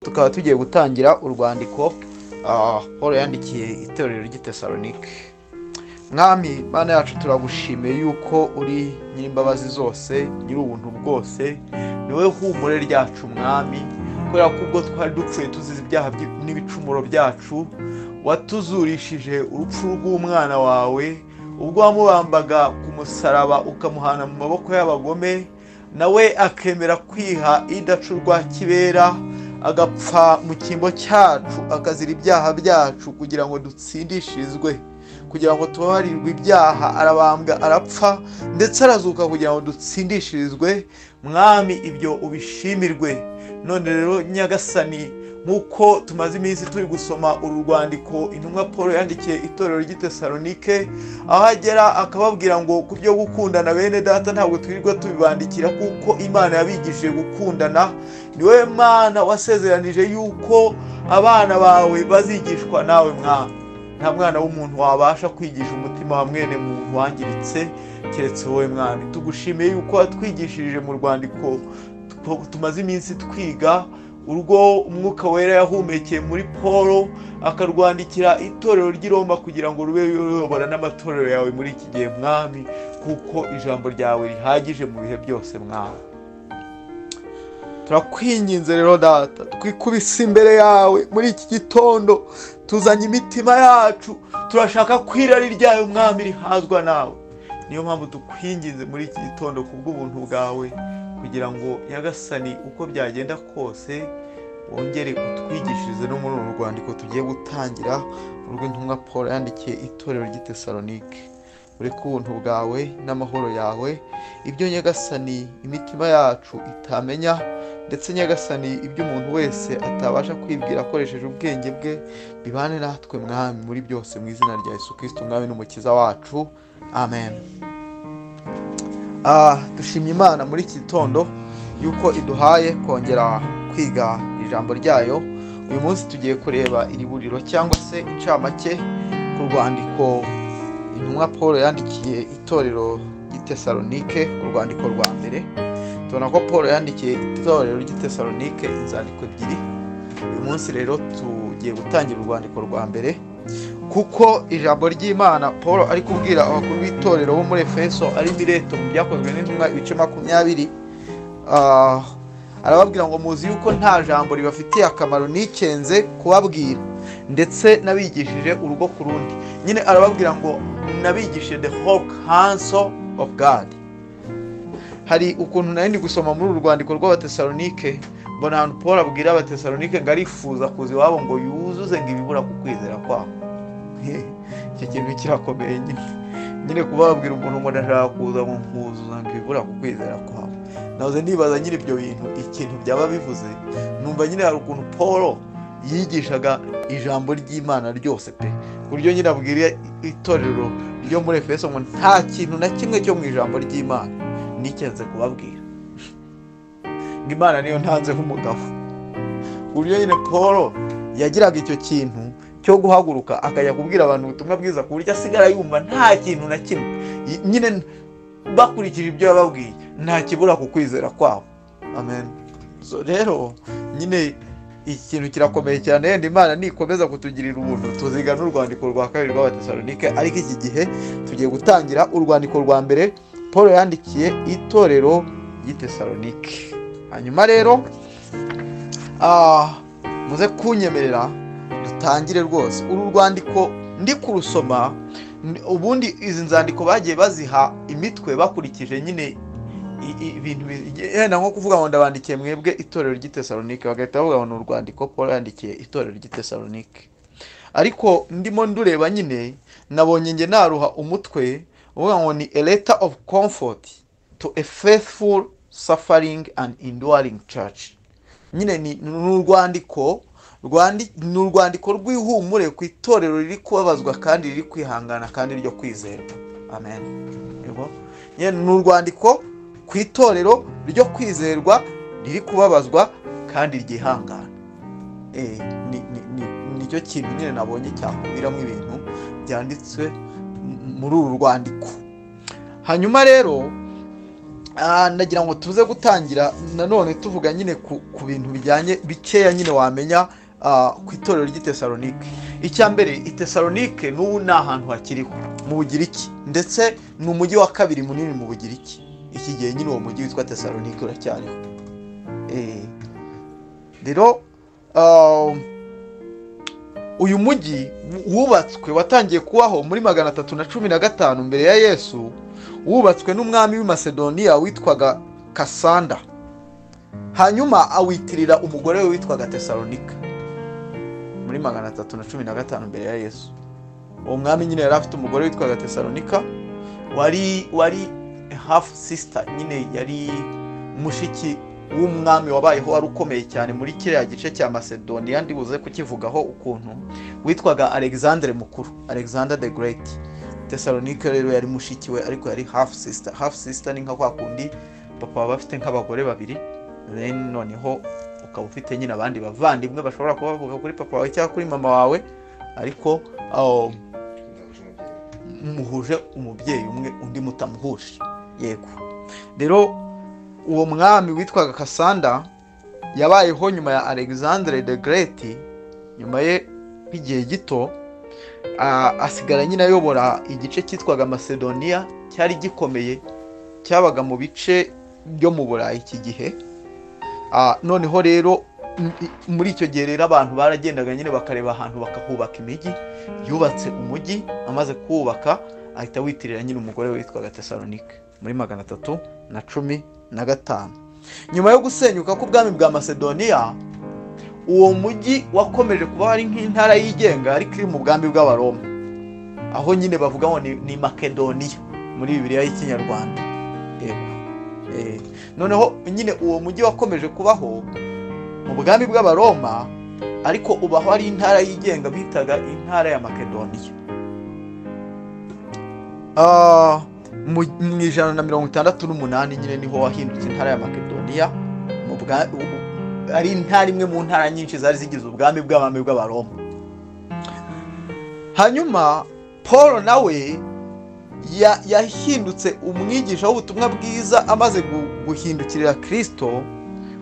tukaba tugiye gutangira urwandiko Paul yandikiye itorero ry'i Tesalonike. Mwami Mana yacu, turagushimiye yuko uri nyir'imbabazi zose, nyir'ubuntu bwose, niwe humure ryacu Mwami, kubera ko ubwo twari dupfuye tuzize ibyaha n'ibicumuro byacu, watuzurishije urupfu rw'umwana wawe ubwo wamubambaga ku musaraba ukamuhana mu maboko y'abagome, nawe akemera kwiha idacurwa kibera, agapfa mu cyimbo cyacu, akazira ibyaha byacu kugira ngo dutsindishirizwe, kugira ngo tubabarirwe ibyaha. Arabambwa, arapfa, ndetse arazuka kugira ngo dutsindishirizwe. Mwami, ibyo ubishimirwe. None rero Nyagasani, nk'uko tumaze iminsi turi gusoma uru rwandiko intumwa Paul yandikiye itorero ry'i Tesalonike, aho agera akababwira ngo ku byo gukundana bene data ntabwo twirirwa tubibandikira, kuko Imana yabigishije gukundana. Ni wowe Mana wasezeranije yuko abana bawe bazigishwa nawe Mwami. Nta mwana w'umuntu wabasha kwigisha umutima wa mwene muntu wangiritse keretse wowe Mwami. Tugushimiye yuko watwigishirije mu rwandiko tumaze iminsi twiga, urwo umwuka wera yahumekeye muri Paul akarwandikira itorero ry'i Roma kugira ngo rube ruyobora n'amatorero yawe muri iki gihe Mwami, kuko ijambo ryawe rihagije mu bihe byose Mwami. Turakwinginze rero Data, twikubise imbere yawe muri iki gitondo, tuzanye imitima yacu, turashaka ko irari ryayo Mwami rihazwa nawe. Niyo mpamvu tukwinginze muri iki gitondo kubw'ubuntu bwawe, kugira ngo Nyagasani uko byagenda kose wongere utwigishirize no muri uru rwandiko tugiye gutangira, urw'intumwa Paul yandikiye itorero ry'i Tesalonike. Ureke ubuntu bwawe n'amahoro yawe, ibyo Nyagasani imitima yacu itamenya, ndetse Nyagasani ibyo umuntu wese atabasha kwibwira akoresheje ubwenge bwe, bibane natwe Mwami muri byose, mu izina rya Yesu Kristo Mwami n'umukiza wacu, amen. Dushimye Imana muri iki gitondo yuko iduhaye kongera kwiga ijambo ryayo. Uyu munsi tugiye kureba iriburiro cyangwa se incamake ku rwandiko intumwa Paul yandikiye itorero ry'i Tesalonike, urwandiko rwa mbere. Tubona ko Paul yandikiye itorero ry'i Tesalonike inzandiko ebyiri. Uyu munsi rero tugiye gutangira urwandiko rwa mbere, kuko ijambo ry'Imana Paul ari kubwira abakuru b'itorero bo muri Efeso ari Mileto mu byakozwe n'intumwa ibice 20, arababwira ngo muzi yuko nta jambo ribafitiye akamaro nikenze kubabwira, ndetse nabigishije urugo ku rundi. Nyine arababwira ngo nabigishije the whole counsel of God. Hari ukuntu nari ndi gusoma muri uru rwandiko rw'Abatesalonike, mbona ahantu Paul abwira Abatesalonike ngo arifuza kuza iwabo ngo yuzuze ngo ibibura ku kwizera kwabo. Icyo kintu kirakomeye nyine kubabwira umuntu ngo ndashaka kuza ngo nkuzuza ngo ibibura ku kwizera kwabo. Nahoze ndibaza nyine ibyo bintu ikintu byaba bivuze. Numva nyine hari ukuntu Paul yigishaga ijambo ry'Imana ryose pe, buryo nyine abwira itorero ryo muri Efeso ngo nta kintu na kimwe cyo mu ijambo ry'Imana nikenze kubabwira, ngo Imana niyo ntanzeho umugabo. Buryo nyine Paul yagiraga icyo kintu cyo guhaguruka akajya kubwira abantu ubutumwa bwiza, ku buryo asigara yumva nta kintu na kimwe, nyine bakurikije ibyo yababwiye, nta kibura ku kwizera kwabo. Amen. So rero nyine ikintu kirakomeye cyane, yenda Imana nikomeza kutugirira ubuntu tuziga n'urwandiko rwa kabiri rw'Abatesalonike. Ariko iki gihe tugiye gutangira urwandiko rwa mbere Paul yandikiye itorero ry'i Tesalonike. Hanyuma rero muze kunyemerera dutangire rwose uru rwandiko ndi kurusoma. Ubundi izi nzandiko bagiye baziha imitwe bakurikije nyine ibintu yenda nko kuvuga ngo ndabandikiye mwebwe itorero ry'i Tesalonike, bagahita bavuga ngo ni urwandiko Paul yandikiye itorero ry'i Tesalonike. Ariko ndimo ndureba nyine nabonye nge naruha umutwe uvuga ngo ni a letter of comfort to a faithful suffering and enduring church. Nyine ni urwandiko rw'ihumure ku itorero riri kubabazwa kandi riri kwihangana kandi ryo kwizerwa. Amen. Nyine ni urwandiko ku itorero ryo kwizerwa riri kubabazwa kandi ryihangana. Nicyo kintu nyine nabonye cyakubiramo ibintu byanditswe muri uru rwandiko. Hanyuma rero nagira ngo tuze gutangira nanone tuvuga nyine ku bintu bijyanye bikeya nyine wamenya ku itorero ry'i Tesalonike. Icya mbere, i Tesalonike n'ubu ni ahantu hakiriho mu Bugiriki, ndetse ni umujyi wa kabiri munini mu Bugiriki iki gihe. Nyine uwo mujyi witwa Tesalonike uracyariho. Rero uyu mujyi wubatswe, watangiye kubaho muri 315 mbere ya Yesu, wubatswe n'umwami w'i Masedoniya witwaga Kasanda, hanyuma awitirira umugore we witwaga Tesalonika muri 315 mbere ya Yesu. Uwo mwami nyine yari afite umugore witwaga Tesalonika, wari half sister, nyine yari mushiki w'umwami wabayeho wari ukomeye cyane muri kiriya gice cya Masedoniya, ndibuze kukivugaho ukuntu, witwaga Alexandre Mukuru, Alexander the Great. Tesalonika rero yari mushiki we, ariko yari half sister. Half sister ni nka kwa kundi papa baba bafite nk'abagore babiri, then noneho ukaba ufite nyine abandi bavandimwe bashobora kuba bavuga kuri papa wawe cyangwa kuri mama wawe, ariko muhuje umubyeyi umwe, undi mutamuhuje. Yego. Rero uwo mwami witwaga Kasanda yabayeho nyuma ya Alexandre the Great. Nyuma ye igihe gito asigara nyine ayobora igice cyitwaga Masedoniya, cyari gikomeye, cyabaga mu bice byo mu Burayi iki gihe. Noneho rero muri icyo gihe rero abantu baragendaga nyine bakareba ahantu bakahubaka imijyi. Yubatse umujyi, amaze kuwubaka ahita witirira nyine umugore witwaga Tesalonike muri 315. Nyuma yo gusenyuka k'ubwami bwa Masedoniya, uwo mujyi wakomeje kuba ari nk'intara yigenga, ariko iri mu bwami bw'Abaroma, aho nyine bavuga ngo ni Makedoniya muri Bibiliya y'Ikinyarwanda. Noneho nyine uwo mujyi wakomeje kubaho mu bwami bw'Abaroma, ariko ubaho ari intara yigenga bitaga intara ya Makedoniya. Mu 168 nyine niho wahindutse intara ya Makedoniya, ari intara imwe mu ntara nyinshi zari zigize ubwami bw'abami bw'Abaroma. Hanyuma Paul nawe yahindutse umwigisha w'ubutumwa bwiza, amaze guhindukirira Kristo.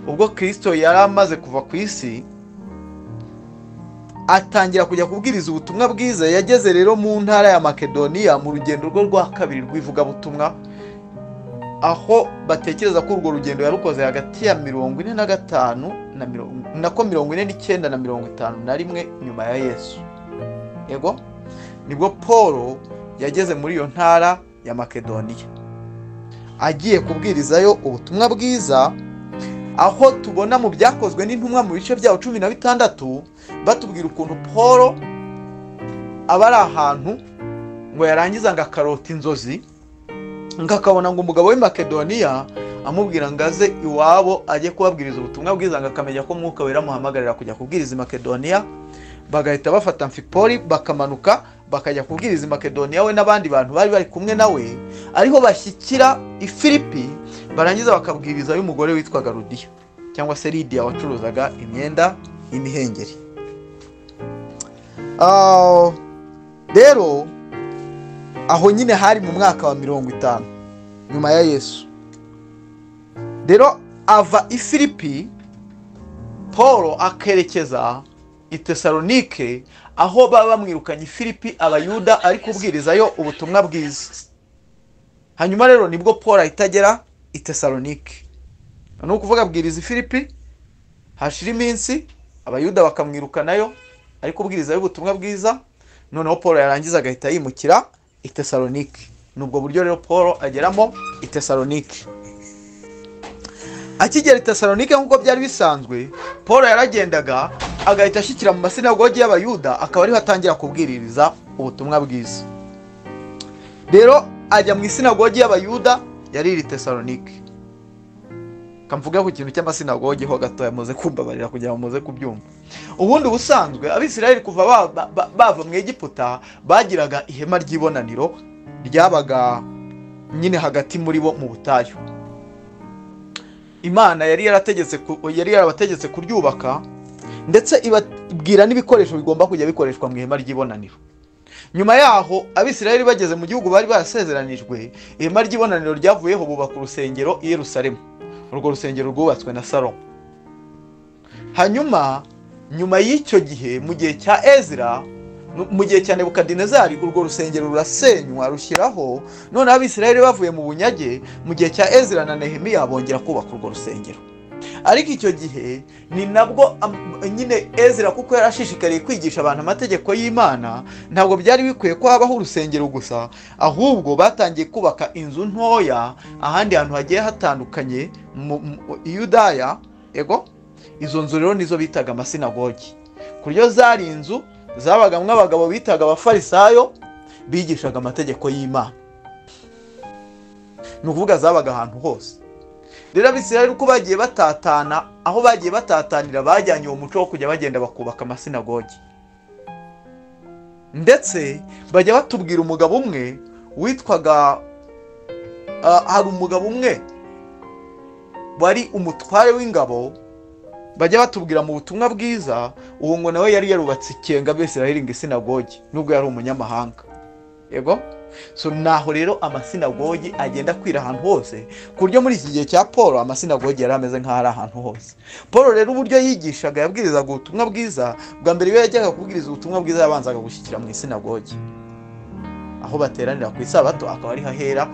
Ubwo Kristo yari amaze kuva ku isi, atangira kujya kubwiriza ubutumwa bwiza. Yageze rero mu ntara ya Makedoniya mu rugendo rwe rwa kabiri rw'ivugabutumwa, aho batekereza ko urwo rugendo yarukoze hagati ya 45 na 49 na 51 nyuma ya Yesu. Yego, nibwo Paul yageze muri iyo ntara ya Makedoniya, agiye kubwirizayo ubutumwa bwiza, aho tubona mu byakozwe n'intumwa mu bice byawo 16 batubwira ukuntu Paul aba ari ahantu ngo yarangiza ngo akarota inzozi, ngakabona ngo umugabo w'i Makedoniya amubwira ngo aze iwabo ajye kubabwiriza ubutumwa bwiza, ngo akamenya ko Mwuka Wera amuhamagarira kujya kubwiriza i Makedoniya. Bagahita bafata Amfipoli bakamanuka bakajya kubwiriza i Makedoniya, we n'abandi bantu bari kumwe nawe. Ariho bashyikira i Filipi, barangiza bakabwiriza y'umugore witwaga Ludiya cyangwa se Lidiya, wacuruzaga imyenda y'imihengeri. Rero aho nyine hari mu mwaka wa 50 nyuma ya Yesu. Rero ava i Filipi Paul akerekeza i Tesalonike, aho baba bamwirukanye i Filipi Abayuda ari kubwirizayo ubutumwa bwiza. Hanyuma rero nibwo Paul ahita agera i Tesalonike. Ni ukuvuga abwiriza i Filipi, hashira iminsi Abayuda bakamwirukanayo ari kubwirizayo ubutumwa bwiza. Noneho Paul yarangiza agahita yimukira i Tesalonike. Nubwo buryo rero Paul ageramo i Tesalonike. Akigera i Tesalonike nk'uko byari bisanzwe, Paul yaragendaga agahita ashyikira mu masinagogi y'Abayuda, akaba ariho atangira kubwiririza ubutumwa bwiza. Rero ajya mu isinagogi y'Abayuda yari iri Tesalonike. Kamvuga ku kintu cy'amasinagogi ho gato yamuze kumbabarira kugira ngo muze kubyumva. Ubundi busanzwe Abisirayeli kuva bava mu Egiputa bagiraga ihema ry'ibonaniro ryabaga nyine hagati muri bo mu butayu. Imana yari yarabategetse kuryubaka, ndetse ibabwira n'ibikoresho bigomba kujya bikoreshwa mu ihema ry'ibonaniro. nyuma yaho abisirayeli bageze mu gihugu bari barasezeranijwe, ihema ry'ibonaniro ryavuyeho, bubaka urusengero i Yerusalemu. Urwo rusengero rwubatswe na Salomo. Hanyuma nyuma y'icyo gihe, mu gihe cya Ezra, mu gihe cya Nebukadinezari, urwo rusengero rurasenywa rushyiraho, none abisirayeli bavuye mu bunyage, mu gihe cya Ezra na Nehemiya bongera kubaka urwo rusengero. Ariko icyo gihe ni nabwo nyine Ezra, kuko yarashishikariye kwigisha abantu amategeko y'Imana, ntabwo byari bikwiye ko habaho urusengero gusa, ahubwo batangiye kubaka inzu ntoya ahandi hantu hagiye hatandukanye i Yudaya. Ego, izo nzu rero nizo bitaga amasinagogi, ku buryo zari inzu zabagamwe abagabo bitaga abafarisayo bigishaga amategeko y'Imana. Ni ukuvuga zabaga ahantu hose. Rero abisirayeli uko bagiye batatana, aho bagiye batatanira bajyanye uwo muco wo kujya bagenda bakubaka amasinagogi. Ndetse bajya batubwira umugabo umwe witwaga, hari umugabo umwe wari umutware w'ingabo, bajya batubwira mu butumwa bwiza, uwo ngo nawe yari yarubatse ikenga abisirayeli ngo isinagogi, nubwo yari umunyamahanga. Yego, so naho rero amasinagogi agenda kwira ahantu hose, ku buryo muri iki gihe cya Paul amasinagogi yari ameze nk'aho ari ahantu hose. Paul rero uburyo yigishaga, yabwirizaga ubutumwa bwiza, bwa mbere iyo yajyaga kubwiriza ubutumwa bwiza yabanzaga gushyikira mu isinagogi, aho bateranira ku isabato, akaba ari hahera,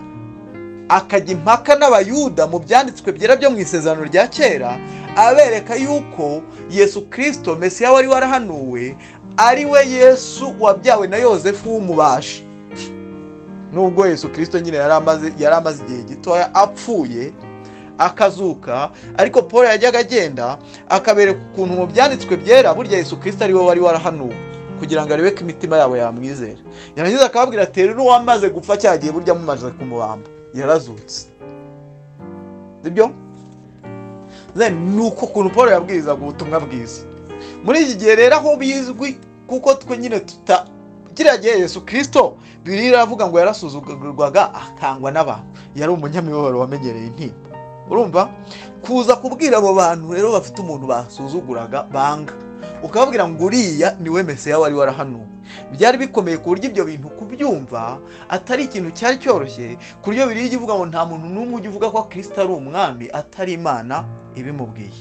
akajya impaka n'abayuda mu byanditswe byera byo mu isezerano rya kera, abereka yuko Yesu Kristo Mesiya wari warahanuwe ari we Yesu wabyawe na Yosefu w'umubashi. Nubwo Yesu Kristo nyine yari amaze igihe gitoya apfuye akazuka, ariko Paul yajyaga agenda akabereka ukuntu mu byanditswe byera burya Yesu Kristo ari we wari warahanuwe, kugira ngo arebe ko imitima yabo yamwizera. Yarangiza akababwira ati rero wamaze gupfa cyagiye burya mumaze kumubamba yarazutse. Sibyo? Nuko ukuntu Paul yabwirizaga ubutumwa bwiza. Muri iki gihe rero aho bizwi, kuko twe nyine kiriya gihe Yesu Kristo Bibiliya iravuga ngo yarasuzugurwaga akangwa n'abantu, yari umunyamibabaro wamenyereye intimba. Urumva? Kuza kubwira abo bantu rero bafite umuntu basuzuguraga banga, ukababwira ngo uriya niwe Mesiya wari warahanuwe, byari bikomeye ku buryo ibyo bintu kubyumva atari ikintu cyari cyoroshye, ku buryo Bibiliya ivuga ngo nta muntu n'umwe ujya uvuga ko Kristo ari umwami atari Imana ibimubwiye.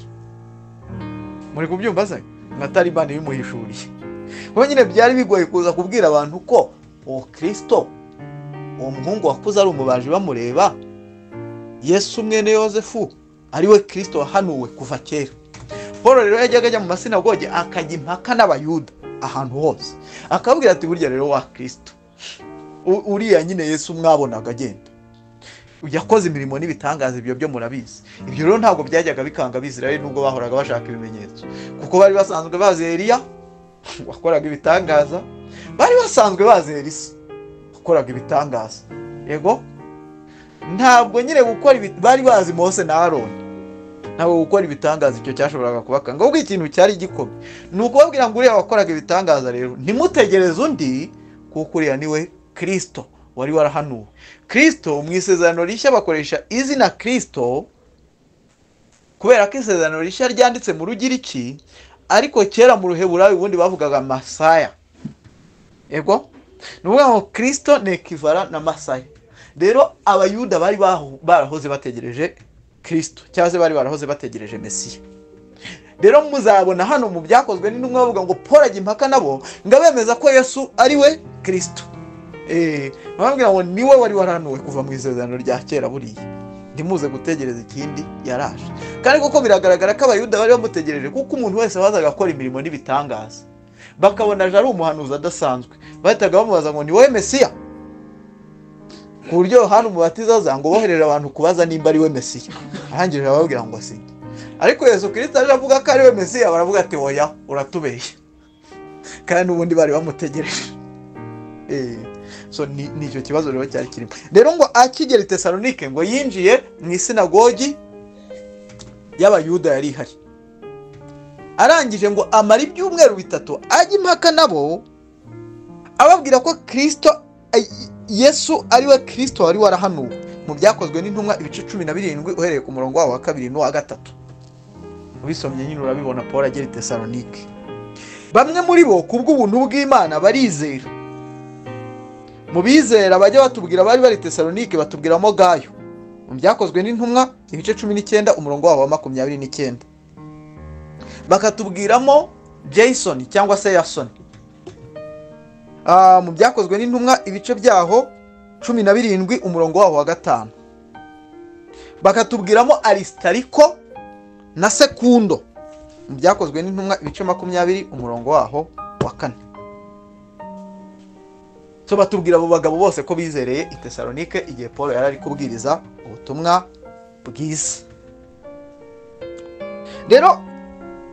Muri kubyumva se? Atari Imana ibimuhishuriye. Kuko nyine byari bigoye kuza kubwira abantu ko uwo Kristo, uwo muhungu wakuze ari umubaji bamureba, Yesu mwene Yosefu ari we Kristo wahanuwe kuva kera. Paul rero yajyaga ajya mu masinagogi akajya impaka n'abayuda ahantu hose, akabwira ati burya rero wa Kristo uriya nyine Yesu mwabonaga agenda, yakoze imirimo n'ibitangaza, ibyo byo murabizi. Ibyo rero ntabwo byajyaga bikanga Abisirayeli nubwo bahoraga bashaka ibimenyetso, kuko bari basanzwe bazi Eliya wakoraga ibitangaza, bari basanzwe bazi Elisa wakoraga ibitangaza. Yego, ntabwo nyine gukora bari bazi Mose na Aroni, ntabwo gukora ibitangaza icyo cyashoboraga kubakanga. Ubwo ikintu cyari gikomeye ni ukubabwira ngo uriya wakoraga ibitangaza rero ntimutegereze undi, kuko uriya niwe Kristo wari warahanuwe. Kristo mu isezerano rishya bakoresha izina Kristo kubera ko isezerano rishya ryanditse mu Rugiriki, ariko kera mu Ruheburayo ubundi bavugaga Masaya. Ego, nuvuga ngo Kristo ne kivara na Masaya. Rero abayuda bari barahoze bategereje Kristo, cyangwa se bari barahoze bategereje Mesiya. Rero muzabona hano mu byakozwe n'intumwa bavuga ngo Paul ajya impaka nabo ngabemeza ko Yesu ari we Kristo. Bambwira ngo niwe wari warahanuwe kuva mu isezerano rya kera buriya, ntimuze gutegereza ikindi, yaraje. Kandi kuko biragaragara ko abayuda bari bamutegereje, kuko umuntu wese wazaga akora imirimo n'ibitangaza bakabona aje ari umuhanuzi adasanzwe, bahitaga bamubaza ngo ni wowe Mesiya, ku buryo Yohana Umubatiza aza ngo boherere abantu kubaza nimba ari we Mesiya, arangije ababwira ngo si. Ariko Yesu Kristo aje avuga ko ari we Mesiya, baravuga ati oya uratubeshya, kandi ubundi bari bamutegereje. So nicyo kibazo rero cyari kirimo. Rero ngo akigera i Tesalonike ngo yinjiye mu isinagogi y'abayuda yari ihari, arangije ngo amara ibyumweru bitatu ajya impaka nabo, ababwira ko Kristo Yesu ari we Kristo wari warahanuwe. Mu byakozwe n'intumwa ibice 17 uhereye ku murongo wa 2 n'uwa 3, ubisomye nyine urabibona Paul agera i Tesalonike. Bamwe muri bo kubw'ubuntu bw'Imana barizera, mu bizera bajya batubwira bari bari Tesalonike batubwiramo Gayo mu byakozwe n'intumwa ibice 19 umurongo waho wa 29, bakatubwiramo Jason cyangwa se Yason mu byakozwe n'intumwa ibice byaho 17 umurongo waho wa 5, bakatubwiramo Aristariko na Sekundo mu byakozwe n'intumwa ibice 20 umurongo waho wa 4. So batubwira abo bagabo bose ko bizereye i Tesalonike igihe Paul yari ari kubwiriza ubutumwa bwiza. Rero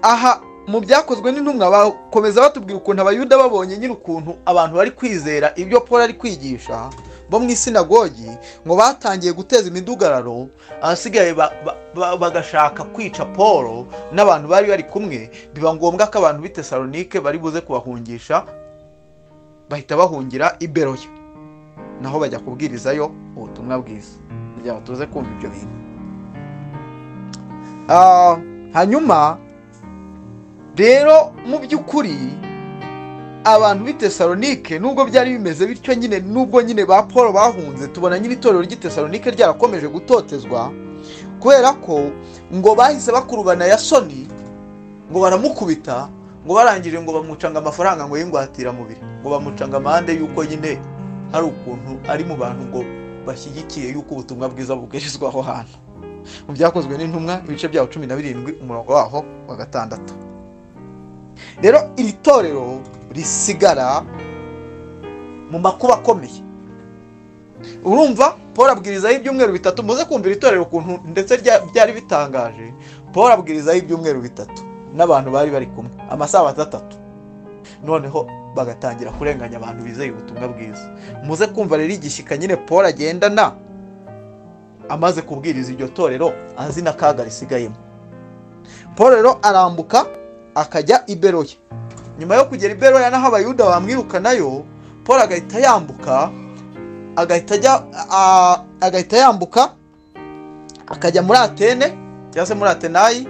aha mu byakozwe n'intumwa bakomeza batubwira ukuntu abayuda babonye nyine ukuntu abantu bari kwizera ibyo Paul ari kwigisha bo mu isinagogi, ngo batangiye guteza imidugararo, ahasigaye bagashaka kwica Paul n'abantu bari bari kumwe. Biba ngombwa ko abantu b'i Tesalonike bari buze kubahungisha, bahita bahungira i Beroya, naho bajya kubwirizayo ubutumwa bwiza. Kugira ngo tuze kumva ibyo bintu. Hanyuma rero mu by'ukuri abantu b'i Tesalonike nubwo byari bimeze bityo nyine, nubwo nyine ba Paul bahunze, tubona nyine itorero ry'i Tesalonike ryarakomeje gutotezwa, kubera ko ngo bahise bakurubana Yasoni, ngo baramukubita, ngo barangije ngo bamucanga amafaranga ngo y'ingwatira mubiri, ngo bamucanga amande yuko nyine hari ukuntu ari mu bantu ngo bashyigikiye yuko ubutumwa bwiza bubwirizwa aho hantu. Mu byakozwe n'intumwa ibice byaho 17 umurongo waho wa 6. Rero iri torero risigara mu makuba akomeye. Urumva Paul abwirizaho ibyumweru 3, muze kumvira itorero ukuntu ndetse byari bitangaje. Paul abwirizaho ibyumweru 3 n'abantu bari bari kumwe amasaha 3, noneho bagatangira kurenganya abantu bizeye ubutumwa bwiza. Muze kumva rero igishyika nyine Paul agendana amaze kubwiriza iryo torero, azi n'akaga risigayemo. Paul rero arambuka akajya i Beroya. Nyuma yo kugera i Beroya naho abayuda bamwirukanayo, Paul agahita yambuka akajya muri Atene cyangwa se muri Atenayi,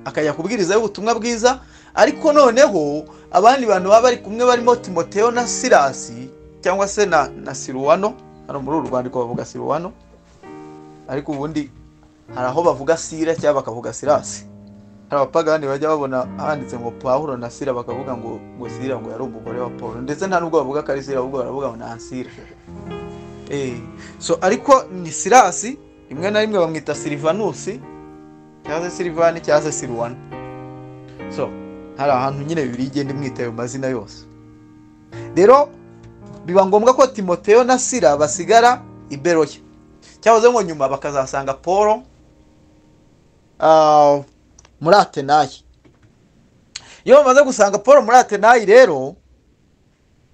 akajya kubwirizayo ubutumwa bwiza. Ariko noneho abandi bantu baba bari kumwe barimo Timoteyo na Silasi cyangwa se na Siruwano. Hano muri uru rwandiko bavuga Siruwano, ariko ubundi hari aho bavuga Sira cyangwa bakavuga Silasi. Hari abapagani bajya babona handitse ngo Pawulo na Sira, bakavuga ngo Sira ngo yari umugore wa Paulo, ndetse nta nubwo bavuga ko ari Sira, ahubwo baravuga ngo na Sira. So ariko ni Silasi, rimwe na rimwe bamwita Silvanusi cyangwa se Silvani cyangwa se Siruwano. So hari ahantu nyine bibiri igenda imwita ayo mazina yose. Rero biba ngombwa ko Timoteyo na Sira basigara i Beroya, cyahoze ngo nyuma bakazasanga Paul muri Atenayi. Iyo bamaze gusanga Paul muri Atenayi rero,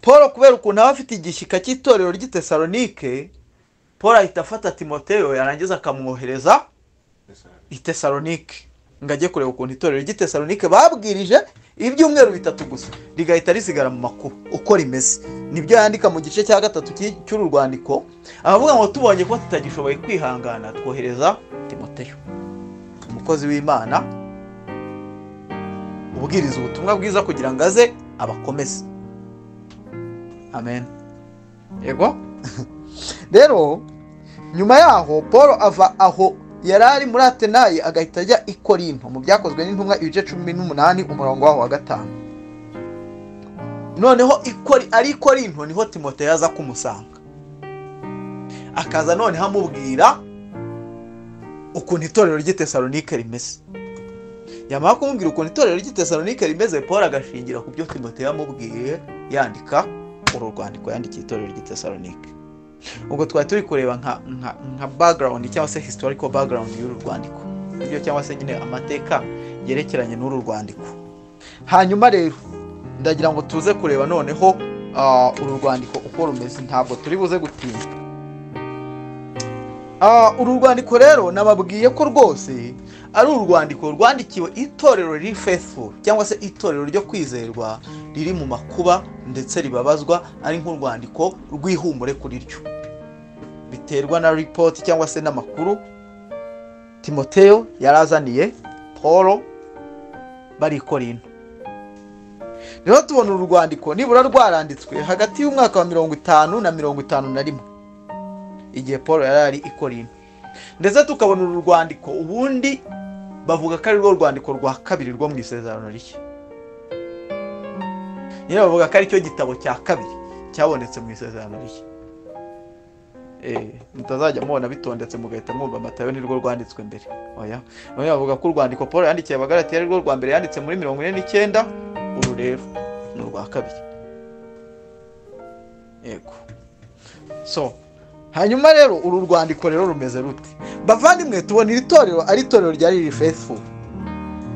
Paul kubera ukuntu aba afite igishyika cy'itorero ry'i Tesalonike, Paul ahita afata Timoteyo yarangiza akamwohereza i Tesalonike ngo ajye kureba ukuntu itorero ry'i Tesalonike babwirije ibyumweru 3 gusa rigahita risigara mu makuba uko rimeze. Nibyo yandika mu gice cya 3 cy'uru rwandiko, avuga ngo tubonye ko tutagishoboye kwihangana, twohereza Timoteyo, umukozi w'Imana ubwiriza ubutumwa bwiza kugira ngo aze abakomeze. Amen. Yego. Rero nyuma yaho Paul ava aho yarari muri Atenayi agahita ajya i Korinto mu byakozwe n'intumwa ibice 18 umurongo waho wa 5. Noneho ari Korinto niho Timoteyo yaza kumusanga, akaza none hamubwira ukuntu itorero ry'i Tesalonike rimeze. Yamara kumubwira ukuntu itorero ry'i Tesalonike rimeze, Paul agashingira ku byo Timoteyo yamubwiye yandika uru rwandiko yandikiye itorero ry'i Tesalonike. Ubwo twari turi kureba nka background cyangwa se historical background y'uru rwandiko, ibyo cyangwa se nyine amateka yerekeranye n'uru rwandiko. Hanyuma rero ndagira ngo tuze kureba noneho uru rwandiko uko rumeze, ntabwo turi buze gutinda. Uru rwandiko rero nababwiye ko rwose ari urwandiko rwandikiwe itorero riri faithful cyangwa se itorero ryo kwizerwa riri mu makuba ndetse ribabazwa, ari nk'urwandiko rw'ihumure kuri ryo, biterwa na report cyangwa se n'amakuru Timoteyo yarazaniye Paul bari Korinto. rero tubona uru rwandiko nibura rwaranditswe hagati y'umwaka wa 50 na 51 igihe Paul yari ari i Korinto, ndetse tukabona uru rwandiko ubundi bavuga ko ari rwo rwandiko rwa kabiri rwo mu isezerano rishya. Nyine bavuga ko ari cyo gitabo cya kabiri cyabonetse mu isezerano rishya. Mutazajya mubona bitondetse mugahita mwumva Matayo ni rwo rwanditswe mbere. Oya, bamwe bavuga ko urwandiko Paul yandikiye Abagalatiya ari rwo rwa mbere yanditse muri 49, uru rero ni urwa kabiri. Yego. So hanyuma rero uru rwandiko rero rumeze rute? Bavandimwe, tubona iri torero ari itorero ryari riri faithful.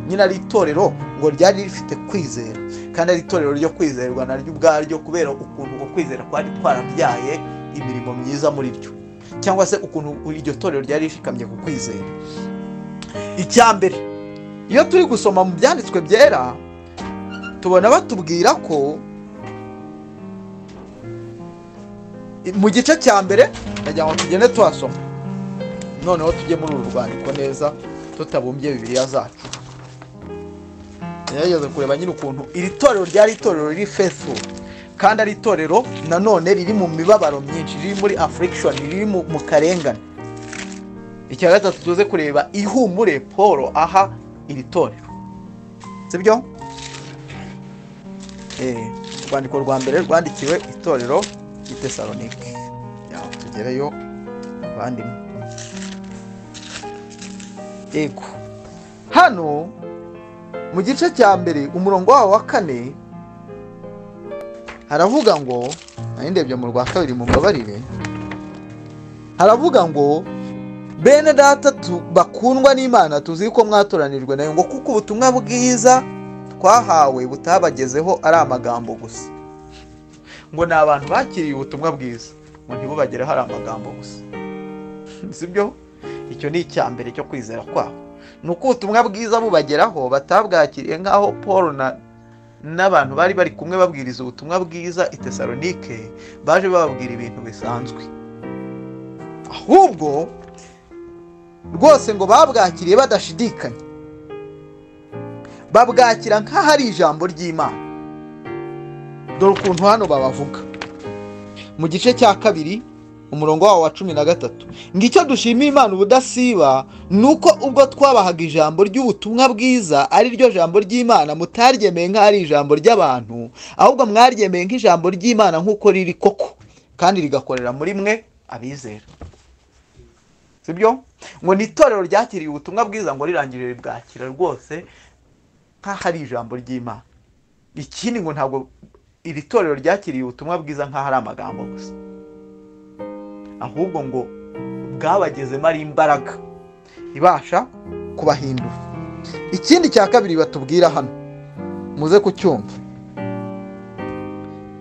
Nyina ari itorero ngo ryari rifite kwizera, kandi ari itorero ryo kwizerwa naryo ubwaryo kubera ukuntu ngo kwizera kwari twarabyaye imirimo myiza muri ryo, cyangwa se ukuntu iryo torero ryari rishikamye ku kwizera. Icyambere, iyo turi gusoma mu byanditswe byera tubona batubwira ko mu gice cya mbere, ndagira ngo tugende tuhasoma noneho tujye muri uru rwandiko neza tutabumbye Bibiliya zacu. Yageze kureba nyine ukuntu iri torero ryari itorero riri faithful, kandi ari itorero nanone riri mu mibabaro myinshi, riri muri affliction, riri mu karengane. Icya gatatu tuze kureba ihumure Paul aha iri torero, sibyo? Urwandiko rwa mbere rwandikiwe itorero i Tesalonike. Tugereyo abandi. Ego hano mu gice cya mbere umurongo wawo wa 4 haravuga ngo, ndebye mu rwa kabiri mu mbabarire, haravuga ngo bene data bakundwa n'Imana, tuzi ko mwatoranijwe nayo, ngo kuko ubutumwa bwiza twahawe butabagezeho ari amagambo gusa. Ngo ni abantu bakiriye ubutumwa bwiza, ngo ntibubagereho ari amagambo gusa. Sibyo? Icyo ni icyambere cyo kwizera kwabo, nuko ubutumwa bwiza bubageraho batabwakiriye nk'aho Paul n'abantu bari bari kumwe babwiriza ubutumwa bwiza i Tesalonike baje bababwira ibintu bisanzwe, ahubwo rwose ngo babwakiriye badashidikanya, babwakira nk'aho ari ijambo ry'Imana. Dore ukuntu hano babavuga mu gice cya kabiri umurongo wawo wa 13, ngicyo dushimira Imana ubudasiba nuko ubwo twabahaga ijambo ry'ubutumwa bwiza ari ryo jambo ry'Imana mutaryemeye nk'ari ijambo ry'abantu, ahubwo mwaryemeye nk'ijambo ry'Imana nk'uko riri koko, kandi rigakorera muri mwe abizera. Sibyo? Ngo ni itorero ryakiriye ubutumwa bwiza, ngo rirangirire bwakira rwose nk'aho ari ijambo ry'Imana. Ikindi ngo ntabwo iri torero ryakiriye ubutumwa bwiza nk'aho ari amagambo gusa, ahubwo ngo bwabagezemo ari imbaraga ibasha kubahindura. Ikindi cya kabiri batubwira hano muze kucyumva,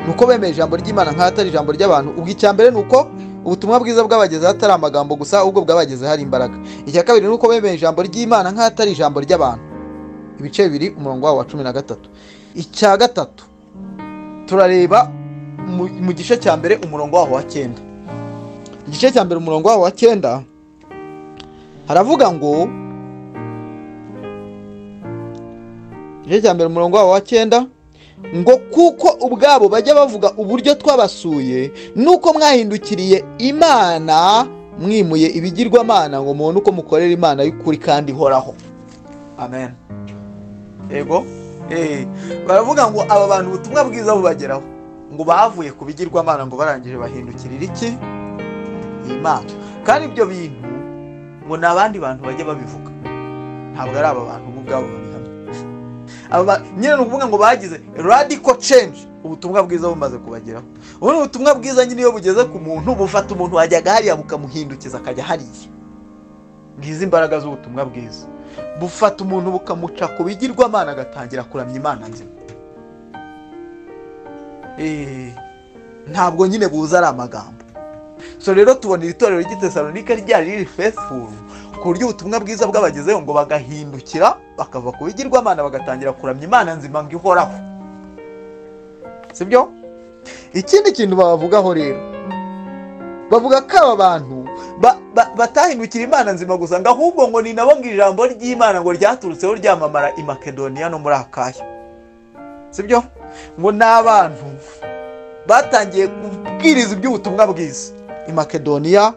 nuko bemeye ijambo ry'Imana nk'aho atari ijambo ry'abantu. Ubwo icyambere nuko ubutumwa bwiza bwabagezeho atari amagambo gusa, ahubwo bwabagezeho hari imbaraga. Icya kabiri nuko bemeye ijambo ry'Imana nk'aho atari ijambo ry'abantu. Ibice bibiri umurongo wawo wa 13. Icya gatatu turareba mu gice cya mbere umurongo wawo wa 9. Igice cya mbere umurongo wawo wa 9 haravuga ngo, igice cya mbere umurongo wawo wa 9, ngo kuko ubwabo bajya bavuga uburyo twabasuye nuko mwahindukiriye Imana mwimuye ibigirwamana, ngo mubone uko mukorera Imana y'ukuri kandi ihoraho. Amen. Ego baravuga ngo aba bantu ubutumwa bwiza bubageraho, ngo bavuye ku bigirwamana, ngo barangije bahindukirira iki? Imana. Kandi ibyo bintu ngo n'abandi bantu bajya babivuga, ntabwo ari aba bantu ubwabo babihamya. Aba nyine nukuvuga ngo bagize radical change, ubutumwa bwiza bumaze kubageraho. Ubu ubutumwa bwiza nyine iyo bugeze ku muntu bufata umuntu wajyaga hariya bukamuhindukiza akajya hariya. Ngize imbaraga z'ubutumwa bwiza, bufata umuntu bukamuca ku bigirwamana agatangira kuramya Imana nzima. Ntabwo nyine buza ari amagambo. So rero tubona iri torero ry'i Tesalonike ryari riri faithful ku buryo ubutumwa bwiza bwabagezeho, ngo bagahindukira bakava ku bigirwamana bagatangira kuramya Imana nzima ngo ihoraho. Sibyo? Ikindi kintu bavugaho rero, bavuga ko aba bantu batahindukira Imana nzima gusa, ngo ahubwo ngo ni nabo ngo ijambo ry'Imana ngo ryaturutseho ryamamara i Makedoniya no muri Akaya. sibyo? Ngo n'abantu batangiye kubwiriza iby'ubutumwa bwiza i Makedoniya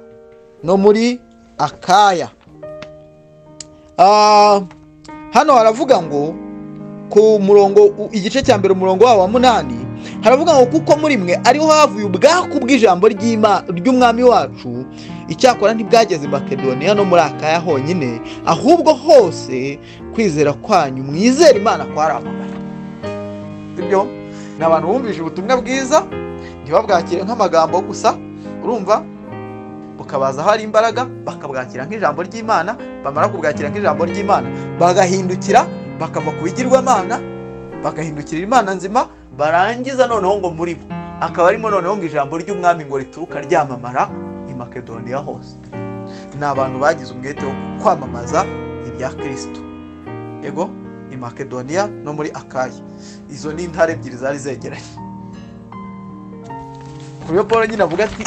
no muri Akaya. Hano haravuga ngo ku murongo igice cya mbere umurongo wa 8 haravuga ngo kuko muri mwe ariho havuye ubwaku bw'ijambo ry'umwami wacu, icyakora ntibwageze i Makedoniya no muri Akaya honyine, ahubwo hose kwizera kwanyu mwizera Imana kwaramamara. Sibyo? N'abantu bumvise ubutumwa bwiza ntibabwakire nk'amagambo gusa, urumva, bukabaza hari imbaraga bakabwakira nk'ijambo ry'Imana, bamara kubwakira nk'ijambo ry'Imana bagahindukira bakava ku bigirwamana bagahindukira Imana nzima, barangiza noneho ngo muri bo akaba arimo noneho ngo ijambo ry'umwami ngo rituruka ryamamara i Makedoniya hose. Ni abantu bagize umwete wo kwamamaza ibya Kristo, yego, i Makedoniya no muri Akaya. Izo ni intare ebyiri zari zegeranye. Kuyo Paul nyine avuga ati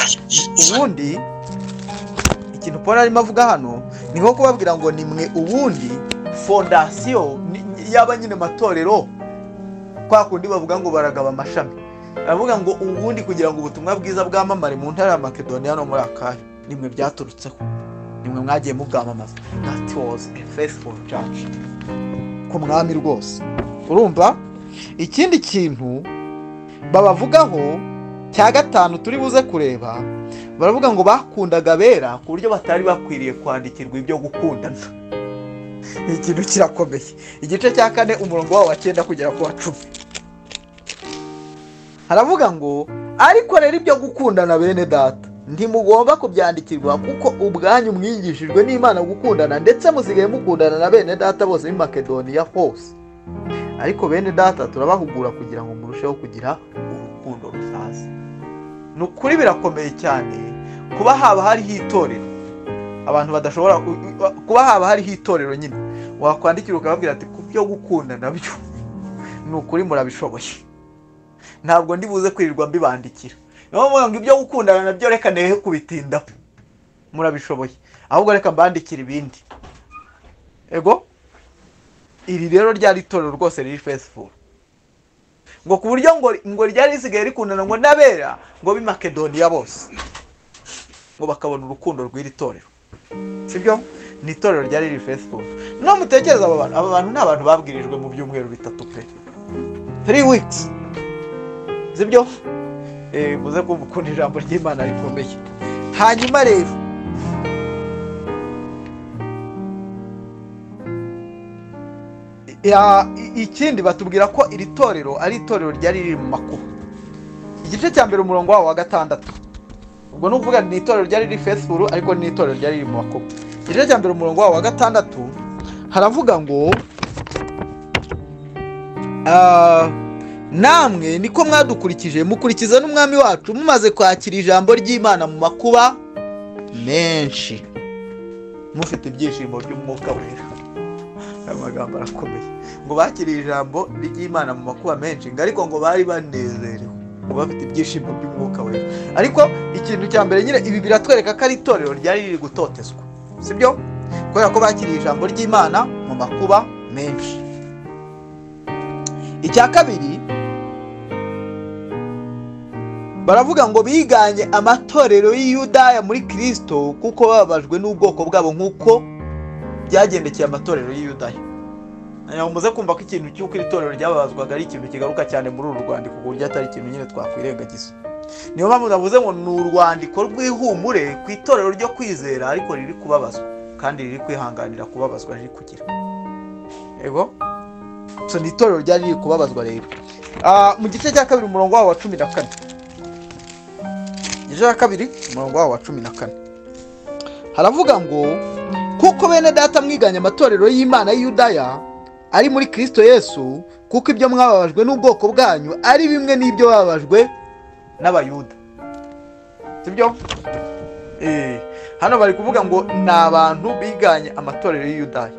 ubundi ikintu Paul arimo avuga hano ni nko kubabwira ngo ni mwe ubundi fondasiyo y'aba nyine matorero, kwa kundi bavuga ngo baragaba amashami. Aravuga ngo ubundi kugira ngo ubutumwa bwiza bwamamare mu ntara ya Makedoniya no muri Akaya, nimwe byaturutseho, nimwe mwagiye mubwamamaza. That was a faithful church ku mwami rwose. Urumva, ikindi kintu babavugaho cya gatanu turi buze kureba, baravuga ngo bakundaga bera ku buryo batari bakwiriye kwandikirwa ibyo gukundana. Ikintu kirakomeye. Igice cya 4 umurongo wa 9 kugera ku wa 10 haravuga ngo ariko rero ibyo gukundana bene data ntimugomba kubyandikirwa, kuko ubwanyu mwigishijwe n'Imana gukundana, ndetse musigaye mukundana na bene data bose mu Makedoniya hose. Ariko bene data turabahugura kugira ngo murusheho kugira urukundo rusaza. Nukuri birakomeye cyane kuba haba hariho itorero abantu badashobora kuba haba hariho itorero nyine wakwandikira ukababwira ati kubyo gukunda nabyo nukuri murabishoboye, ntabwo ndibuze kwirirwa mbibandikira. Niyo mpamvu ngo ibyo gukundana nabyo reka nehe kubitinda, murabishoboye, ahubwo reka mbandikira ibindi. Ego, iri rero ryari itorero rwose riri faithful, ngo ku buryo ngo ryari risigaye rikundana ngo n'abera ngo b'i Makedoniya bose ngo bakabona urukundo rw'iri torero. Sibyo? Ni itorero ryari riri faithful. No mutekereza aba bantu ni abantu babwirijwe mu byumweru 3 pe, 3 weeks. Sibyo? Muze kumukunda ijambo ry'Imana rikomeye. Hanyuma rero ikindi batubwira ko iri torero ari itorero ryari riri mu makuba. Igice cya mbere umurongo wa 6, ubwo nuvuga ni itorero ryari riri faithful ariko ni itorero ryari riri mu makuba. Igice cya mbere umurongo wa 6 haravuga ngo namwe niko mwadukurikije mukurikiza n'umwami wacu, mumaze kwakira ijambo ry'Imana mu makuba menshi, mufite ibyishimo by'umwuka wera. Amagambo arakomeye ngo bakiriye ijambo ry'Imana mu makuba menshi, ariko ngo bari banezerewe, ngo bafite ibyishimo by'umwuka wera. Ariko ikintu cya mbere nyine ibi biratwereka ko ari itorero ryari riri gutotezwa, sibyo? Kubera ko bakiriye ijambo ry'Imana mu makuba menshi. Icya kabiri baravuga ngo biganye amatorero y'Iyudaya muri Kristo, kuko bababajwe n'ubwoko bwabo nk'uko byagendekeye amatorero y'Iyudaya. Muze kumva ko ikintu cy'uko iri torero ryababazwaga ari ikintu kigaruka cyane muri uru rwandiko, ku buryo atari ikintu nyine twakwirengagiza. Niyo mpamvu ndavuze ngo ni urwandiko rw'ihumure ku itorero ryo kwizera, ariko riri kubabazwa kandi riri kwihanganira kubabazwa riri kugira. Ego, so ni itorero ryari riri kubabazwa rero. Mu gice cya 2 umurongo wa 14, igice cya 2 umurongo wa 14 haravuga ngo kuko bene data mwiganye amatorero y'Imana y'Iyudaya ari muri Kristo Yesu, kuko ibyo mwababajwe n'ubwoko bwanyu ari bimwe n'ibyo bababajwe n'Abayuda. Sibyo? Hano bari kuvuga ngo ni abantu biganye amatorero y'Iyudaya,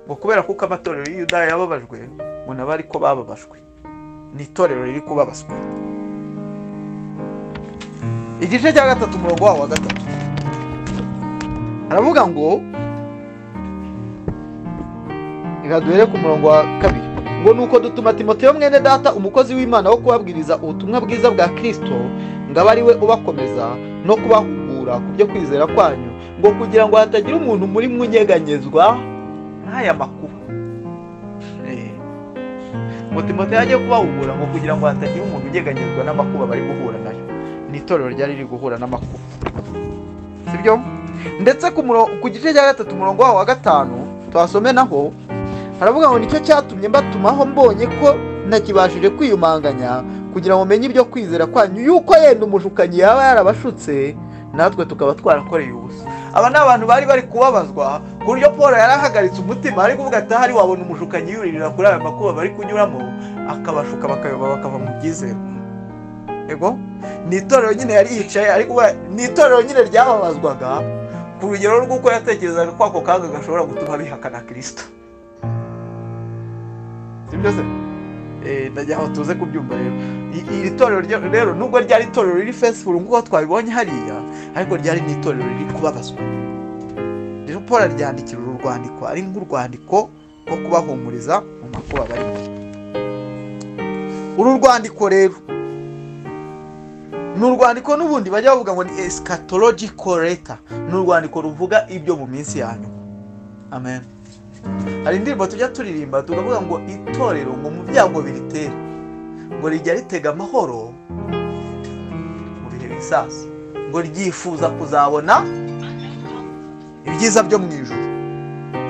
ngo kubera kuko amatorero y'Iyudaya yababajwe ngo nabo ariko bababajwe, ni itorero riri kubabazwa. Igice cya 3 umurongo wa 3 haravuga ngo duhere ku murongo wa 2 ngo nuko dutuma Timoteyo mwene data umukozi w'Imana wo kubabwiriza ubutumwa bwiza bwa Kristo, ngo abe ari we ubakomeza no kubahugura ku byo kwizera kwanyu, ngo kugira ngo hatagira umuntu muri mwe unyeganyezwa n'aya makuba. Ngo Timoteyo ajye kubahugura ngo kugira ngo hatagira umuntu unyeganyezwa n'amakuba bari guhura nayo. Ni itorero ryari riri guhura n'amakuba, sibyo? Ndetse ku gice cya 3 umurongo wa 5 twasome naho haravuga ngo nicyo cyatumye mbatumaho mbonye ko ntakibashije kwiyumanganya kugira ngo menye ibyo kwizera kwanyu, yuko yenda umushukanyi yaba yarabashutse natwe tukaba twarakoreye ubusa. Aba ni abantu bari kubabazwa ku buryo Paul yarahagaritse umutima, ari kuvuga ati hari wabona umushukanyi yuririra kuri aya makuba bari kunyuramo akabashuka bakayoba bakava mu byizero. Ego ni itorero nyine yari yicaye, ariko ni itorero nyine ryababazwaga ku rugero rw'uko yatekerezaga ko ako kaga gashobora gutuma bihakana Kristo. Sibyo se? Ndajya aho tuze kubyumva rero. Iri torero rero nubwo ryari itorero riri faithful nk'uko twabibonye hariya, ariko ryari ni itorero riri kubabazwa. Rero Paul aryandikira urwandiko ari nk'urwandiko rwo kubahumuriza mu makuba barimo. Uru rwandiko rero ni urwandiko n'ubundi bajya bavuga ngo ni eschatological letter. Ni urwandiko ruvuga ibyo mu minsi ya nyuma. Amen. Hari indirimbo tujya turirimba tukavuga ngo itorero ngo mu byago biritera ngo rijya ritega amahoro mu bihe bisaza, ngo ryifuza kuzabona ibyiza byo mu ijuru.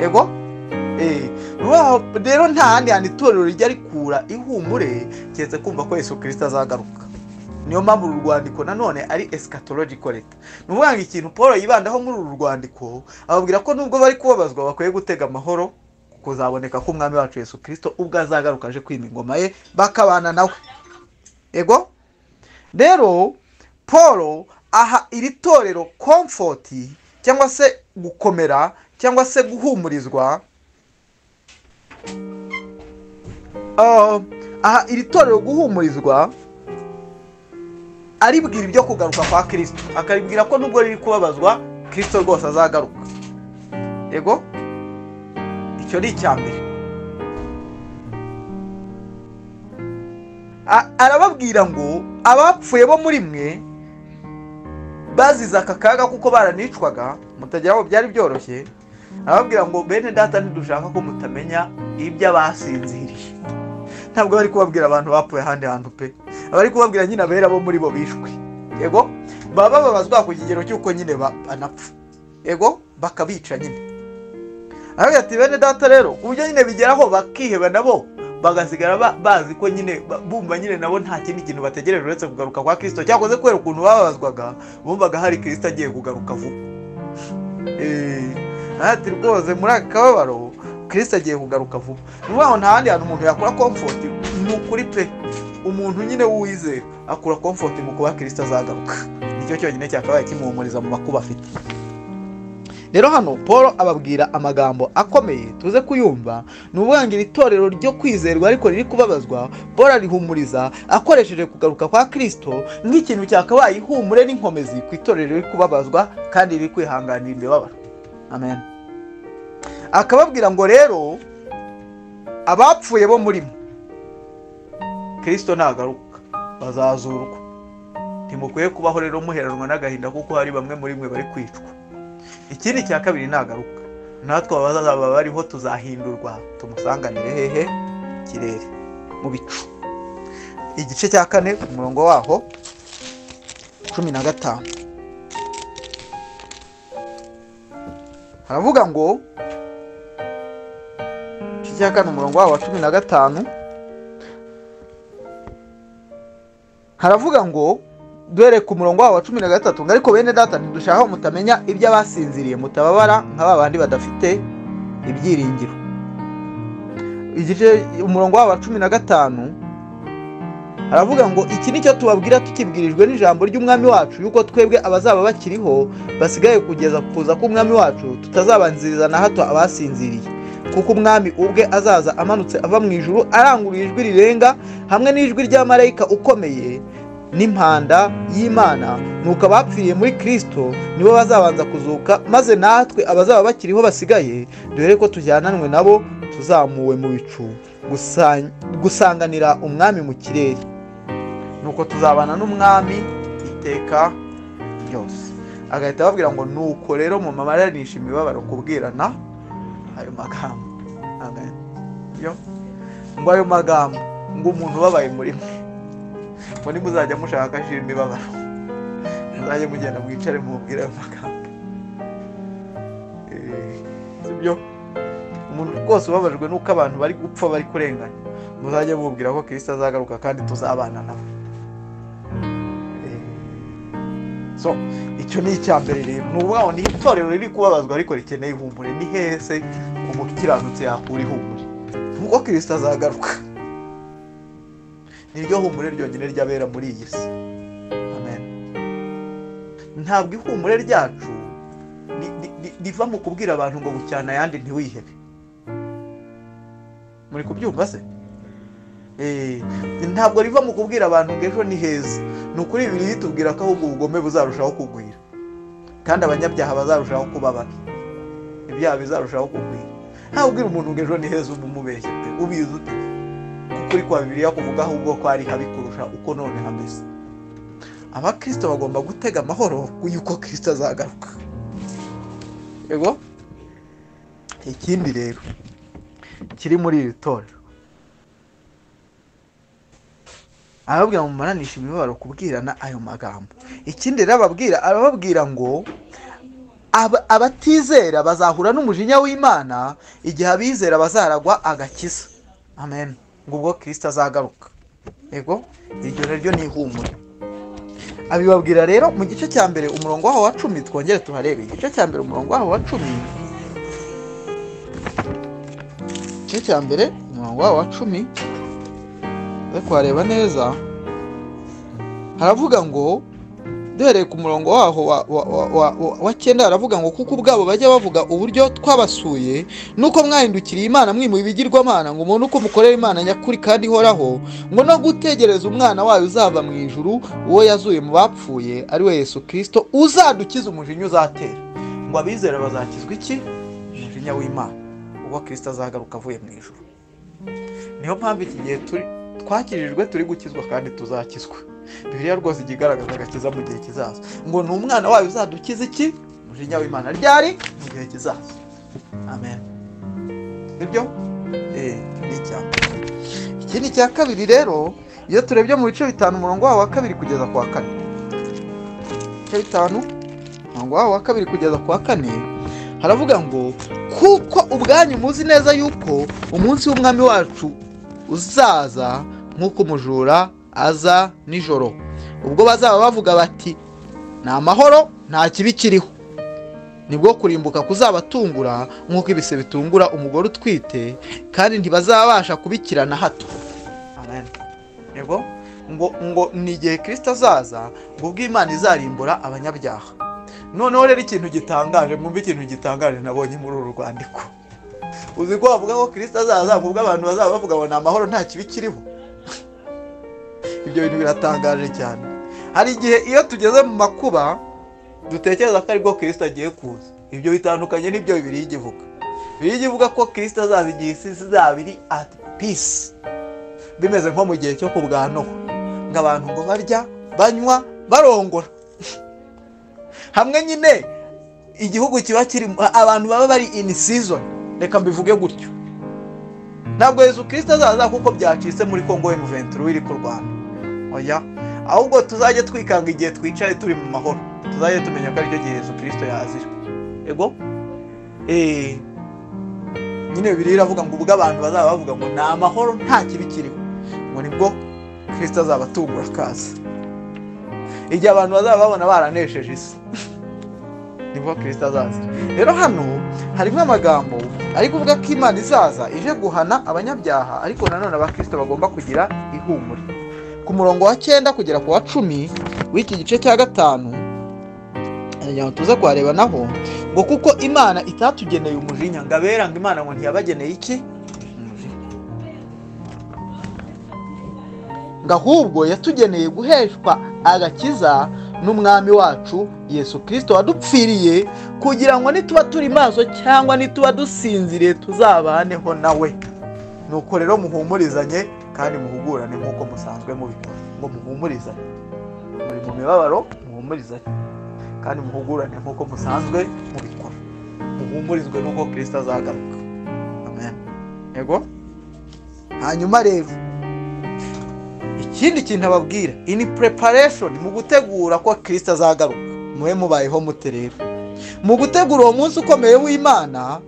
Ego rero nta handi hantu itorero rijya rikura ihumure keretse kumva ko Yesu Kristo azagaruka. Niyo mpamvu uru rwandiko nanone ari eschatological letter. Ni ukuvuga ngo ikintu Paul yibandaho muri uru rwandiko ababwira ko nubwo bari kubabazwa bakwiye gutega amahoro kuzaboneka ko umwami wacu Yesu Kristo ubwo azagaruka aje kwima ingoma ye bakabana nawe. Ego rero Paul aha iri torero comfort cyangwa se gukomera cyangwa se guhumurizwa. Aha iri torero guhumurizwa aribwira ibyo kugaruka kwa Kristo, akaribwira ko nubwo riri kubabazwa Kristo rwose azagaruka. Ego icyo ni icyambere. Arababwira ngo abapfuye bo muri mwe bazize aka kaga kuko baranicwaga mutagira aho byari byoroshye. Arababwira ngo bene data ntidushaka ko mutamenya ibyo abasinziriye. Ntabwo bari kubabwira abantu bapfuye ahandi hantu pe, abari kubabwira nyine abera bo muri bo bishwe. Ego baba babazwa ku kigero cy'uko nyine banapfa. Ego bakabica nyine. Arabwira ati bene data rero uburyo nyine bigeraho bakiheba nabo bagasigara bazi ko nyine bumva nyine nabo nta kindi kintu bategereje uretse kugaruka kwa Kristo. Cyakoze kwera ukuntu babazwaga bumvaga hari Kristo agiye kugaruka vuba. Ati rwose muri aka kababaro Kristo agiye kugaruka vuba. Nubaho nta handi hantu umuntu yakora comfort ni ukuri pe. Umuntu nyine wizera akura comfort mu kuba Kristo azagaruka. Nicyo cyonyine cyakabaye kimuhumuriza mu makuba afite. Rero hano Paul ababwira amagambo akomeye tuze kuyumva. Nubugangira itorero ryo kwizerwa ariko riri kubabazwa, Paul arihumuriza akoresheje kugaruka kwa Kristo nk'ikintu cyakabaye ihumure n'inkomezi ku itorero riri kubabazwa kandi riri kwihanganira imibabaro. Amen. Akababwira ngo rero abapfuye bo muri mwe Kristo nagaruka bazazurwa. Ntimukwiye kubaho rero muheranwa n'agahinda kuko hari bamwe muri mwe bari kwicwa. Ikindi cya kabiri nagaruka natwe abazaba bariho tuzahindurwa tumusanganire hehe kirere mu bicu. Igice cya 4 umurongo waho 15 haravuga ngo igice cya 4 umurongo waho 15 haravuga ngo dore ku murongo wa 13 ngo ariko bene data ntidushaka mutamenya ibyo abasinziriye mutababara nk'aba bandi badafite ibyiringiro. Igice umurongo wa 15 haravuga ngo iki nicyo tubabwira tukibwirijwe n'ijambo ry'umwami wacu yuko twebwe abazaba bakiriho basigaye kugeza kuza k'umwami wacu tutazabanziriza na hato abasinziriye, kuko umwami ubwe azaza amanutse ava mu ijuru aranguruye ijwi rirenga hamwe n'ijwi rya marayika ukomeye n'impanda y'Imana, nuko abapfiriye muri Kristo nibo bazabanza kuzuka, maze natwe abazaba bakiriho basigaye dore ko tujyananwe nabo tuzamuwe mu bicu gusanganira umwami mu kirere, nuko tuzabana n'umwami iteka ryose. Agahita ababwira ngo nuko rero mu mamaranisha imibabaro kubwirana ayo magambo. Amen. Ngo ayo magambo, ngo umuntu ubabaye muri mwe, ngo nimuzajya mushaka ashira imibabaro, muzajye mugenda mwicare mubwire ayo magambo. Sibyo? Umuntu rwose ubabajwe nuko abantu bari gupfa bari kurengana, muzajye mubwira ko Kristo azagaruka kandi tuzabana nawe. So icyo ni icyambere rero, nubugaho ni itorero riri kubabazwa ariko rikeneye ihumure. Ni hese umukiranutsi yakura ihumure, nuko Kristo azagaruka. Niryo humure ryonyine ryabera muri iyi si. Amen. Ntabwo ihumure ryacu riva mu kubwira abantu ngo bucyana yandi ntiwihebe. Muri kubyumva se? Ntabwo riva mu kubwira abantu ngo ejo ni heza. Nukuri Bibiliya itubwira ko ahubwo ubugome buzarushaho kugwira kandi abanyabyaha bazarushaho kuba bake, ibyaha bizarushaho kugwira. Ntawe ubwira umuntu ngo ejo ni heza umubeshye pe, ubizi ute? Kuri kwa Bibiliya kuvuga ahubwo ko ari habi kurusha uko none hameze. Abakristo bagomba gutega amahoro yuko Kristo azagaruka. Yego? Ikindi rero kiri muri iri torero, arababwira mu maranisha imibabaro kubwirana ayo magambo. Ikindi rero arababwira ngo abatizera bazahura n'umujinya w'Imana igihe abizera bazaragwa agakiza. Amen. Ngo ubwo Kristo azagaruka. Yego? Iryo naryo ni ihumure. Abibabwira rero mu gice cya mbere umurongo waho wa 10, twongere tuharebe. Igice cya mbere umurongo waho wa 10. Igice cya mbere umurongo waho wa 10. Ariko wareba neza, haravuga ngo duhereye ku murongo waho wa 9, haravuga ngo kuko ubwabo bajya bavuga uburyo twabasuye nuko mwahindukiriye Imana mwimuye ibigirwamana, ngo umuntu uko mukorera Imana nyakuri kandi ihoraho, ngo no gutegereza umwana wayo uzava mu ijuru, uwo yazuye mu bapfuye ari we Yesu Kristo, uzadukiza umujinya uzatera. Ngo abizera bazakizwa iki? Umujinya w'Imana, ubwo Kristo azagaruka avuye mu ijuru. Niyo mpamvu iki gihe twakirijwe turi gukizwa kandi tuzakizwa. Bibiliya rwose igigaragaza agakiza mu gihe kizaza. Ngo ni umwana wayo uzadukiza iki? Umujinya w'Imana. Ryari? Mu gihe kizaza. Amen. Nibyo? Ni icyambere. Ikindi cya kabiri rero, iyo turebye mu bice 5 umurongo waho wa 2 kugeza ku wa 4. Bice 5 umurongo waho wa 2 kugeza ku wa 4, haravuga ngo kuko ubwanyu muzi neza yuko umunsi w'umwami wacu uzaza nk'uko umujura aza nijoro, ubwo bazaba bavuga bati ni amahoro nta kibi kiriho, nibwo kurimbuka kuzabatungura nk'uko ibise bitungura umugore utwite, kandi ntibazabasha kubikirana hato. Amen. Yego? Ngo ni igihe Kristo azaza, ubwo Imana izarimbura abanyabyaha. Noneho rero ikintu gitangaje, mwumve ikintu gitangaje nabonye muri uru rwandiko. Uzi ko bavuga ko Kristo azaza, ubwo abantu bazaba bavuga ngo ni amahoro nta kibi kiriho. Ibyo bintu biratangaje cyane. Hari igihe iyo tugeze mu makuba dutekereza ko aribwo Kristo agiye kuza. Ibyo bitandukanye n'ibyo Bibiliya ivuga. Bibiliya ivuga ko Kristo azaza igihe isi izaba iri at peace, bimeze nko mu gihe cyo ku bwa Nowa, ngo abantu ngo barya banywa barongora. Hamwe nyine igihugu kiba kiri abantu baba bari in season, reka mbivuge gutyo. Ntabwo Yesu Kristo azaza kuko byacitse muri Kongo M23 iri ku Rwanda. Oya, ahubwo tuzajye twikanga igihe twicaye turi mu mahoro, tuzajye tumenya ko aricyo gihe Yesu Kristo yazira. Ego? Nyine Bibiliya iravuga ngo ubwo abantu bazaba bavuga ngo ni amahoro nta kibi kiriho, ngo nibwo Kristo azabatungura akaza. Igihe abantu bazaba babona baranesheje isi, nibwo Kristo azaza. Rero hano harimo amagambo ari kuvuga ko Imana izaza ije guhana abanyabyaha, ariko nanone abakristo bagomba kugira ihumure. Ku murongo wa 9 kugera ku wa 10 w'iki gice cya 5, tuza kuhareba naho ngo kuko Imana itatugeneye umujinya, ngabera ngo Imana ngo ntiyabageneye iki? Ngahubwo yatugeneye guheshwa agakiza n'umwami wacu Yesu Kristo wadupfiriye, kugira ngo nituba turi maso cyangwa nituba dusinziriye tuzabaneho nawe. nuko rero muhumurizanye kandi muhugurane nk'uko musanzwe mubikora. Ngo muhumurizanye, muri mu mibabaro muhumurizanye kandi muhugurane nk'uko musanzwe mubikora. Muhumurizwe nuko Kristo azagaruka. Amen. Yego. Hanyuma rero ikindi kintu ababwira, in preparation, mu gutegura ko Kristo azagaruka, muhe mubayeho mute rero. Mu gutegura uwo munsi ukomeye w'Imana,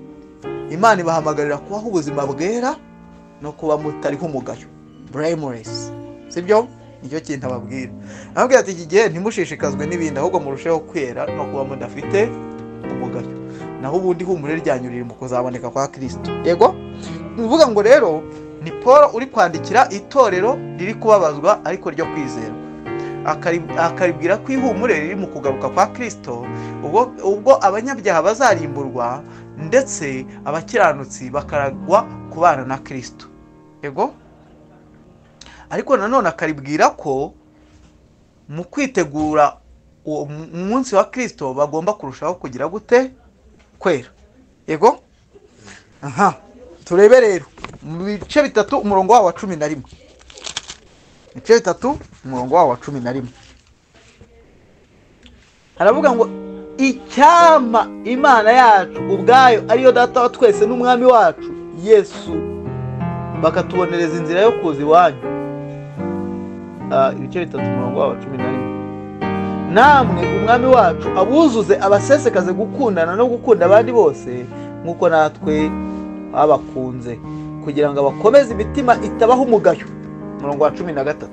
Imana ibahamagarira kubaho ubuzima bwera no kuba mutariho umugayo, blameless. Sibyo? Nicyo kintu ababwira. Ababwira ati iki gihe ntimushishikazwe n'ibindi, ahubwo murusheho kwera no kuba mudafite umugayo. Naho ubundi humure ryanyu riri mu kuzaboneka kwa Kristo. Yego? Bivuga ngo rero ni Paul uri kwandikira itorero riri kubabazwa ariko ryo kwizerwa. Akaribwira ko ihumure riri mu kugaruka kwa Kristo, ubwo abanyabyaha bazarimburwa ndetse abakiranutsi bakaragwa kubana na Kristo. Yego? Ariko nanone akaribwira ko mu kwitegura umunsi wa Kristo bagomba kurushaho kugira gute? Kwera. Yego? Aha. Turebe rero mu bice bitatu umurongo wa 11. Bice bitatu umurongo wa 11. Haravuga ngo icyama Imana yacu ubwayo ariyo data wa twese n'umwami wacu Yesu bakatubonereza inzira yo kuza iwanyu. Ibice bitatu umurongo wa 11. Namwe umwami wacu abuzuze abasesekaze gukundana no gukunda abandi bose nk'uko natwe abakunze, kugira ngo abakomeze imitima itabaho umugayo. Umurongo wa 13.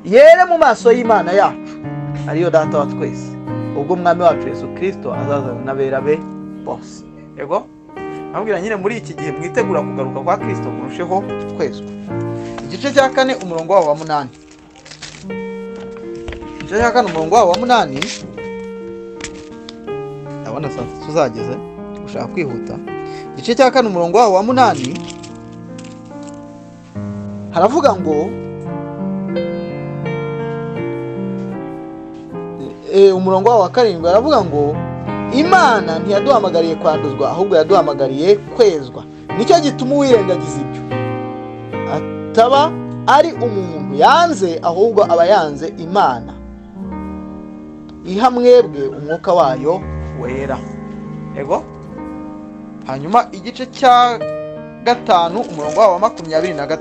Yere mu maso y'Imana yacu ariyo data wa twese, ubwo umwami wacu Yesu Kristo azazana n'abera be bose. Yego? Nabwira nyine muri iki gihe mwitegura kugaruka kwa Kristo murusheho kwezwa. Igice cya 4 umurongo wa 8. Igice cya 4 umurongo wa 8. Abana sasa tuzageze ushaka kwihuta. Igice cya 4 umurongo wa 8 haravuga ngo umurongo wa 7 haravuga ngo Imana ntiyaduhamagariye kwanduzwa ahubwo yaduhamagariye kwezwa. Nicyo gituma wirengagiza ibyo ataba ari umuntu yanze, ahubwo aba yanze Imana iha mwebwe umwuka wayo wera. Yego? Hanyuma igice cya 5 umurongo wa 23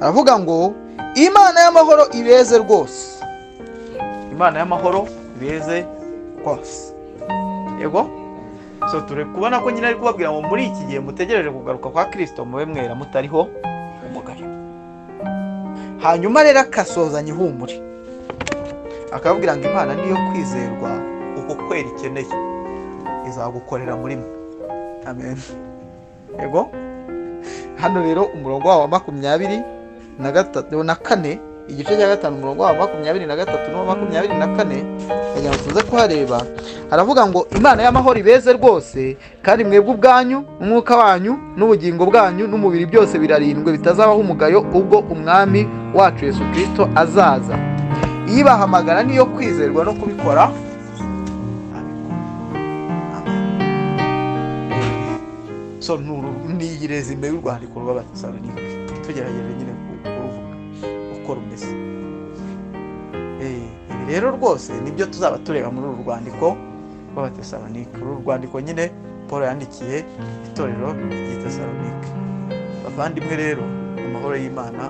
haravuga ngo Imana y'amahoro ibeze rwose. Imana y'amahoro ibeze rwose. Yego? So turi kubona ko nyine ari kubabwira ngo muri iki gihe mutegereje kugaruka kwa Kristo mube mwera mutariho umugayo. Hanyuma rero akasozanya ihumure, akababwira ngo Imana niyo kwizerwa, uko kwera ikeneye izagukorera muri mwe. Amen. Yego? Hano rero umurongo wa 23 na 4, igice cya 5 umurongo wa 23 na 24 kugira tuze kuhareba. Haravuga ngo Imana y'amahoro ibeze rwose, kandi mwebwe ubwanyu umwuka wanyu n'ubugingo bwanyu n'umubiri byose birarindwe bitazabaho umugayo ubwo umwami wacu Yesu Kristo azaza. Ibahamagara niyo kwizerwa no kubikora. So ni irezime y'urwandiko rw'Abatesalonike tugerageje nyine kuruvuga uko rumeze. Ibi rero rwose nibyo tuzaba tureba muri uru rwandiko rw'Abatesalonike. Uru rwandiko nyine Paul yandikiye itorero ry'Itesalonike. Bavandimwe rero amahoro y'Imana